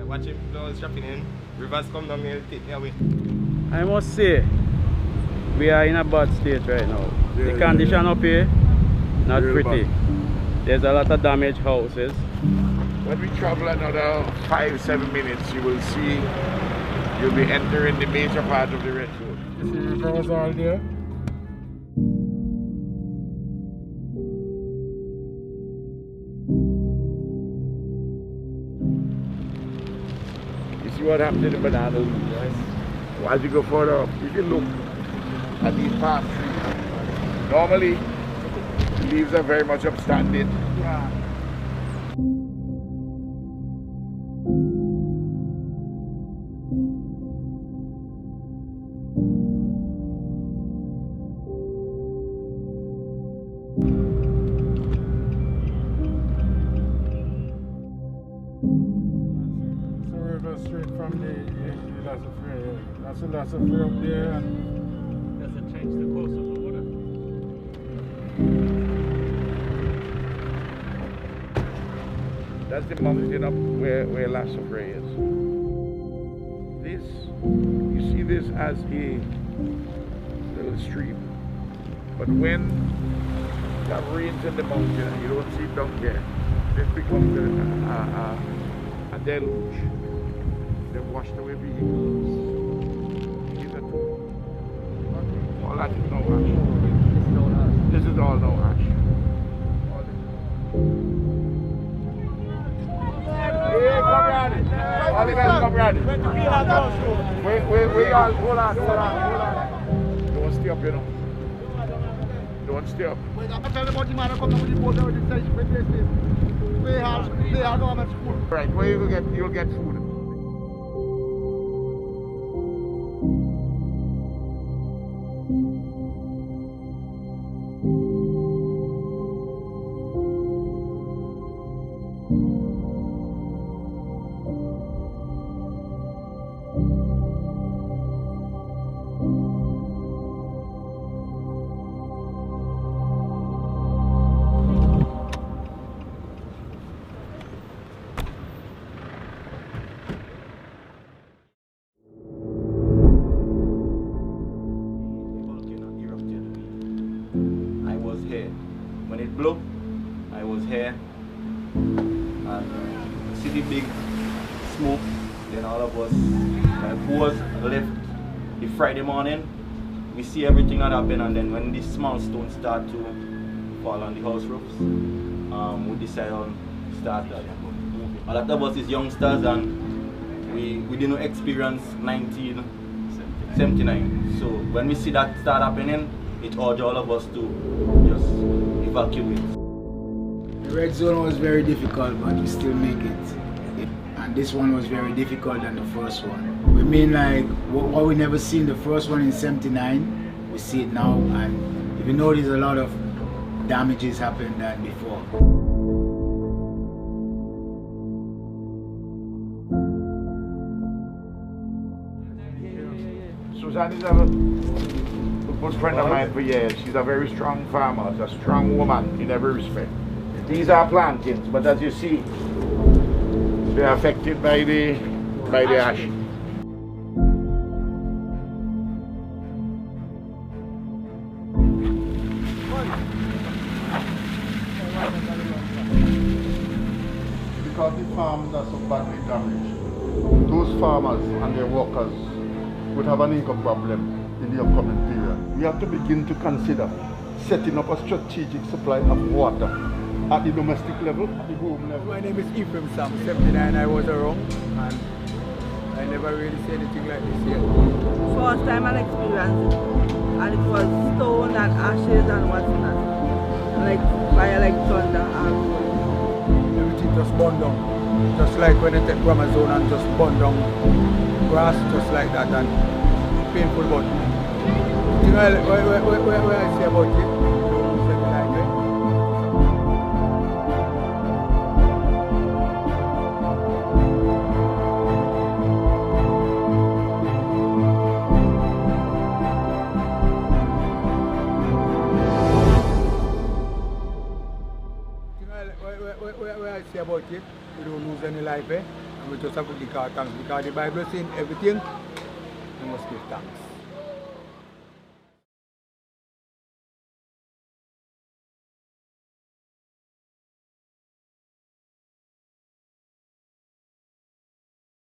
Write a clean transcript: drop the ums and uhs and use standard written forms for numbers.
Watch him now strapping in. Rivers come down here, take me away. I must say, we are in a bad state right now. The condition up here, not Real pretty. bad. There's a lot of damaged houses. When we travel another 5-7 minutes, you will see you'll be entering the major part of the red road. You see rivers all there? You see what happened to the banana leaves, right? Well, as you go further up, if you look at these palm trees, normally leaves are very much upstanding. Yeah. Straight from the that's a flare up there, and Does it change the course of the water? That's the mountain up where La Sofre is. This, you see this as a little stream. But when that rains in the mountain and you don't see it down there, it becomes a deluge. They've washed away vehicles. All that is no ash. This is all no ash. Hey, comrade! Oliver, comrade! Wait, hold on. Don't stay up, you know. Don't stay up. Right, where you'll get food. When it blew, I was here and see the big smoke. Then all of us, who was left the Friday morning, we see everything that happened, and then when these small stones start to fall on the house roofs, we decide on start. A lot of us is youngsters and we didn't experience 1979. So when we see that start happening, it urged all of us to just evacuate. The red zone was very difficult, but we still make it. And this one was very difficult than the first one. We mean like what we never seen the first one in 79, we see it now, and if you notice a lot of damages happened than before. Suzanne is a good friend of mine for years. She's a very strong farmer, a strong woman in every respect. These are plantains, but as you see, they are affected by the ash. because the farms are so badly damaged, those farmers and their workers would have an income problem in the upcoming period. We have to begin to consider setting up a strategic supply of water at the domestic level, at the home level. My name is Ephraim Sam, 79. I was around and I never really see anything like this yet. First time I experienced it, and it was stone and ashes and what's not. Like fire, like thunder and Everything just burned down. Just like when they take Amazon and just burn down grass just like that, and painful, but you know where I say about it, where I say about it, we don't lose any life, eh? And we just have to give God thanks because the Bible saying everything, we must give thanks.